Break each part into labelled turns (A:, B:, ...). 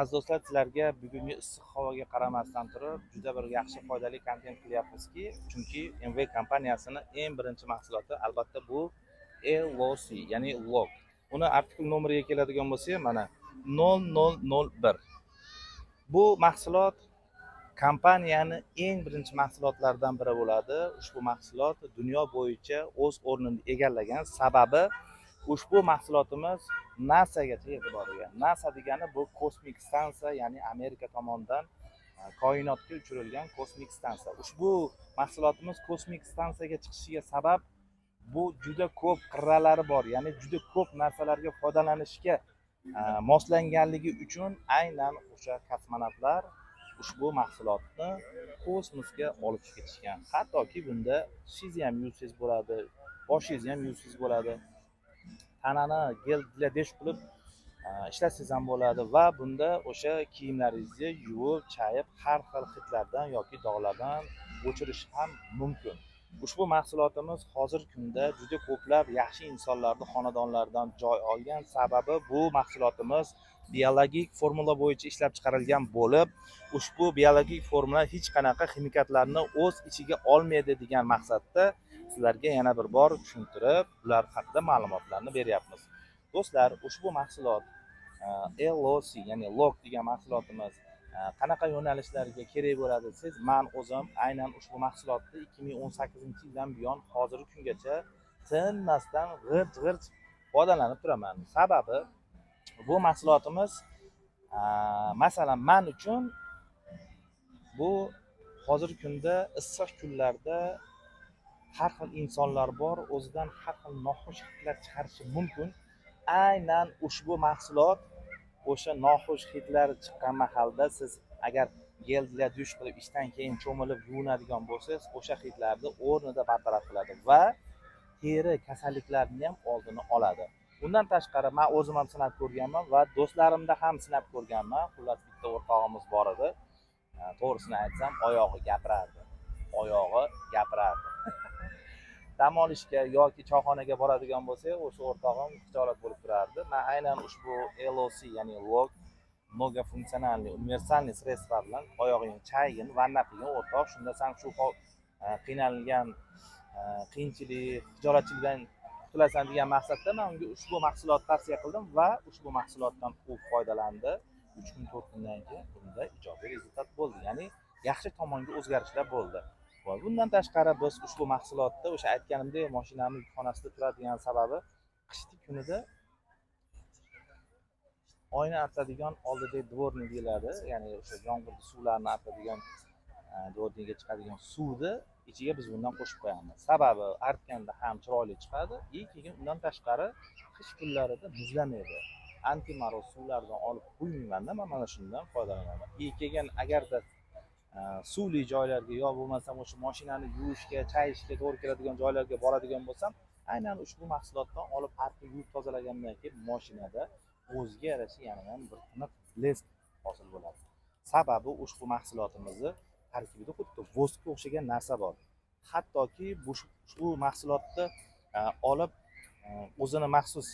A: Aziz do'stlar, sizlarga bugungi issiq havoga qaramasdan turib juda bir yaxshi foydali kontent qilyapmizki, chunki MV kompaniyasini eng birinchi mahsuloti albatta bu LOC, ya'ni log. Uni artikul nomeriga keladigan bo'lsak, mana 0001. Bu mahsulot kompaniyani eng birinchi mahsulotlaridan biri bo'ladi. Ushbu mahsulot dunyo bo'yicha o'z o'rnini egallagan. Sababi ushbu mahsulotimiz NASAgacha yetib borgan. NASA degani bu kosmik stansiya, ya'ni Amerika tomonidan koinotga uchirilgan kosmik stansiya. Ushbu mahsulotimiz kosmik stansiyaga chiqishiga sabab bu juda ko'p qirralari bor, ya'ni juda ko'p narsalarga foydalanishga moslanganligi uchun aynan o'sha kosmonavtlar ushbu mahsulotni kosmosga olib ketishgan. Hattoki bunda tishingizni ham yuvsangiz bo'ladi, boshingizni ham yuvsangiz bo'ladi, tanani gel-gladish qilib ishlatsangiz ham bo'ladi va bunda o'sha kiyimlaringizni yuvib, chayib, har xil hidlardan yoki dog'lardan o'chirish ham mumkin. Ushbu mahsulotimiz hozirgi kunda juda ko'plab yaxshi insonlarning xonadonlaridan joy olgan. Sababi bu mahsulotimiz biologik formula bo'yicha ishlab chiqarilgan bo'lib, ushbu biologik formula hech qanaqa ximikatlarni o'z ichiga olmaydi degan maqsadda sizlarga yana bir bor tushuntirib, ular haqida ma'lumotlarni beryapmiz. Do'stlar, ushbu mahsulot LOC, ya'ni log degan mahsulotimiz qanaqa yo'nalishlarga kerak bo'ladi siz? Men o'zim aynan ushbu mahsulotni 2018-yildan buyon hozirgi kungacha tinmasdan g'irch foydalanib turaman. Sababi bu mahsulotimiz masalan men uchun bu hozirgi kunda issiq kunlarda har xil insonlar bor, o'zidan har xil noxush hidlar chiqarishi mumkin. Aynan ushbu mahsulot o'sha noxush hidlar chiqqan mahalda siz agar gel-la dush qilib ishdan keyin cho'milib yuvinadigan bo'lsangiz, o'sha hidlarni o'rnida bartaraf qiladi va teri kasalliklarini ham oldini oladi. Bundan tashqari men o'zim ham sinab ko'rganman va do'stlarimda ham sinab ko'rganman. Xullas, bitta o'rtog'imiz bor edi. To'g'risini aytsam, oyog'i gapirardi. Dam olishga yoki choyxonaga boradigan bo'lsak, o'sha o'rtog'im xijolat bo'lib turardi. Men aynan ushbu LOC, ya'ni log mnogofunksionalniy universalniy sredstva bilan oyog'ingni chaygin, vanna qilgin o'rtoq. Shunda sen shu qiynalgan, qiyinchilik, xijolatchilikdan qutulasan degan maqsadda men unga ushbu mahsulotni tavsiya qildim va ushbu mahsulotdan u foydalandi. 3 kun 4 kundan keyin bunda ijobiy rezultat bo'ldi. Ya'ni yaxshi tomonga o'zgarishlar bo'ldi. Va bundan tashqari biz ushbu mahsulotni o'sha aytganimdek mashinamiz yukxonasida turadigan sababi qishki kunida oyna artadigan oldidagi dvorni deyiladi, ya'ni o'sha yomg'ir suvlarini artadigan dvorniga chiqadigan suvni ichiga biz bundan qo'shib qo'yamiz. Sababi artganda ham chiroyli chiqadi, keyin undan tashqari qish kunlarida muzlamaydi. Antimaroz suvlardan olib quymayman-da, men mana shundan foydalanaman. Keyin agarda suvli joylarga yo bo'lmasam o'sha mashinani yuvishga, chayishga to'g'ri keladigan joylarga boradigan bo'lsam, aynan ushbu mahsulotdan olib artib yuvib tozalagandan keyin mashinada o'ziga yarasha yana bir tiniq blesk hosil bo'ladi. Sababi ushbu mahsulotimizni tarkibida xuddi voskga o'xshagan narsa bor. Hattoki ushbu mahsulotni olib o'zini maxsus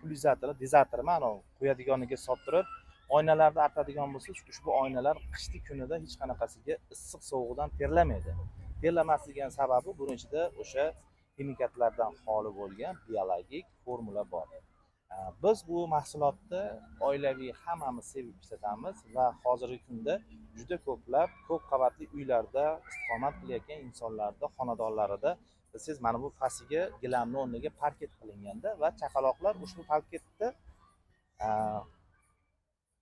A: pulizatri, dizatori mana qo'yadiganiga soltirib oynalarda artadigan bo'lsangiz, ushbu oynalar qishki kunida hech qanaqasiga issiq sovuqdan terlamaydi. Terlamasligining sababi buning ichida o'sha ximikatlardan xoli bo'lgan biologik formula bor. Biz bu mahsulotni oilaviy hammamiz sevib ishlatamiz va hozirgi kunda juda ko'plab ko'p qavatli uylarda istiqomat qilayotgan insonlarda xonadonlarida siz mana bu pastiga gilamni o'rniga parket qilinganda va chaqaloqlar ushbu parketda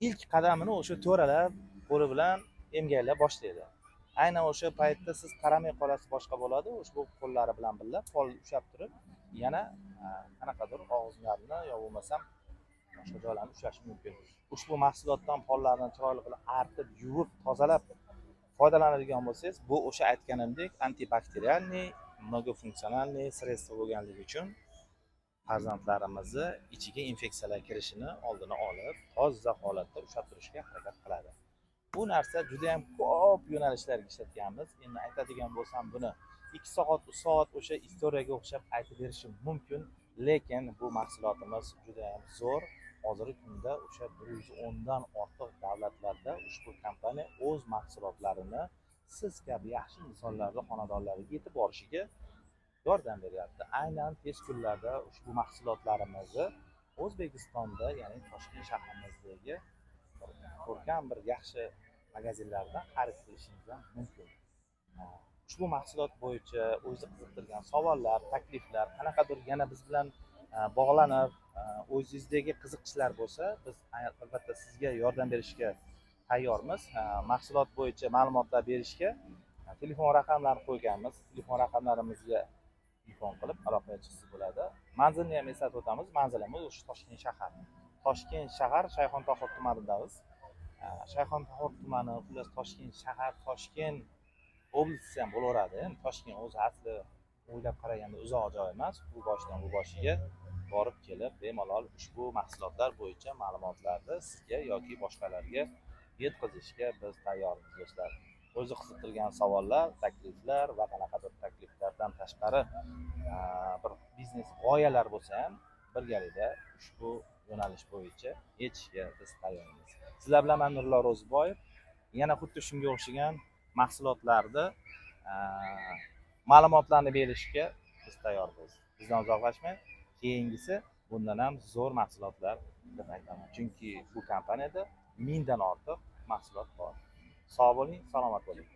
A: ilk qadamini o'sha to'ralar qo'li bilan emgaklay boshlaydi. Aynan o'sha paytda siz qaramay qolasiz, boshqa bo'ladi. Ushbu qo'llari bilan birga pol ushlab turib, yana qanaqadir og'izlarini yo bo'lmasam boshqa joylarni ushlash mumkin. Ushbu mahsulotdan pollarni chiroyli qilib artib, yuvib, tozalab foydalanadigan bo'lsangiz, bu o'sha aytganimdek antibakterialniy, mnogofunksionalniy sredstva bo'lganligi uchun farzandlarimizni ichiga infeksiyalar kirishini oldini olib, toza holatda ushlab turishga harakat qiladi. Bu narsa juda ham ko'p yo'nalishlarga ishlatganmiz. Endi aytadigan bo'lsam, buni 2 soat, 3 soat o'sha istoriyaga o'xshab aytib berishim mumkin, lekin bu mahsulotimiz juda ham zo'r hozirgi kunda o'sha 110 dan ortiq davlatlarda ushbu kompaniya o'z mahsulotlarini siz kabi yaxshi insonlarni xonadonlariga yetib borishiga yordam beryapti. Aynan tez kunlarda ushbu mahsulotlarimizni O'zbekistonda, ya'ni Toshkent shahrimizdagi ko'rkam bir yaxshi magazinlardan xarid qilishingiz ham mumkin. Ushbu mahsulot bo'yicha o'zi qiziqtirgan savollar, takliflar, qanaqadir yana biz bilan bog'lanib, o'zingizdagi qiziqishlar bo'lsa, biz albatta sizga yordam berishga tayyormiz. Mahsulot bo'yicha ma'lumotlar berishga telefon raqamlarini qo'yganmiz. Telefon raqamlarimizga telefon qilib aloqaga chiqsa bo'ladi. Manzilni ham eslatib o'tamiz. Manzilimiz o'sha Toshkent shahar. Toshkent shahar Shayxontohur tumanidamiz. Shayxontohur tumani, xullas Toshkent shahar, Toshkent oblast ham bo'laveradi. Toshkent o'zi asli o'ylab qaraganda uzoq joy emas. Bu boshdan bu boshiga borib kelib bemalol ushbu mahsulotlar bo'yicha ma'lumotlarni sizga yoki boshqalarga yetkazishga biz tayyormiz do'stlar. O'zi qiziqtirgan savollar, takliflar va qanaqadir takliflardan tashqari bir biznes g'oyalar bo'lsa ham birgalikda ushbu yo'nalish bo'yicha yechishga biz tayyormiz. Sizlar bilan men Nurullo Ro'ziboyev yana xuddi shunga o'xshagan mahsulotlarni ma'lumotlarni berishga biz tayyormiz. Bizdan uzoqlashmang. Keyingisi bundan ham zo'r mahsulotlar deb aytaman. Chunki bu kompaniyada 1000 dan ortiq mahsulot bor. Sog' bo'ling, salomat bo'ling.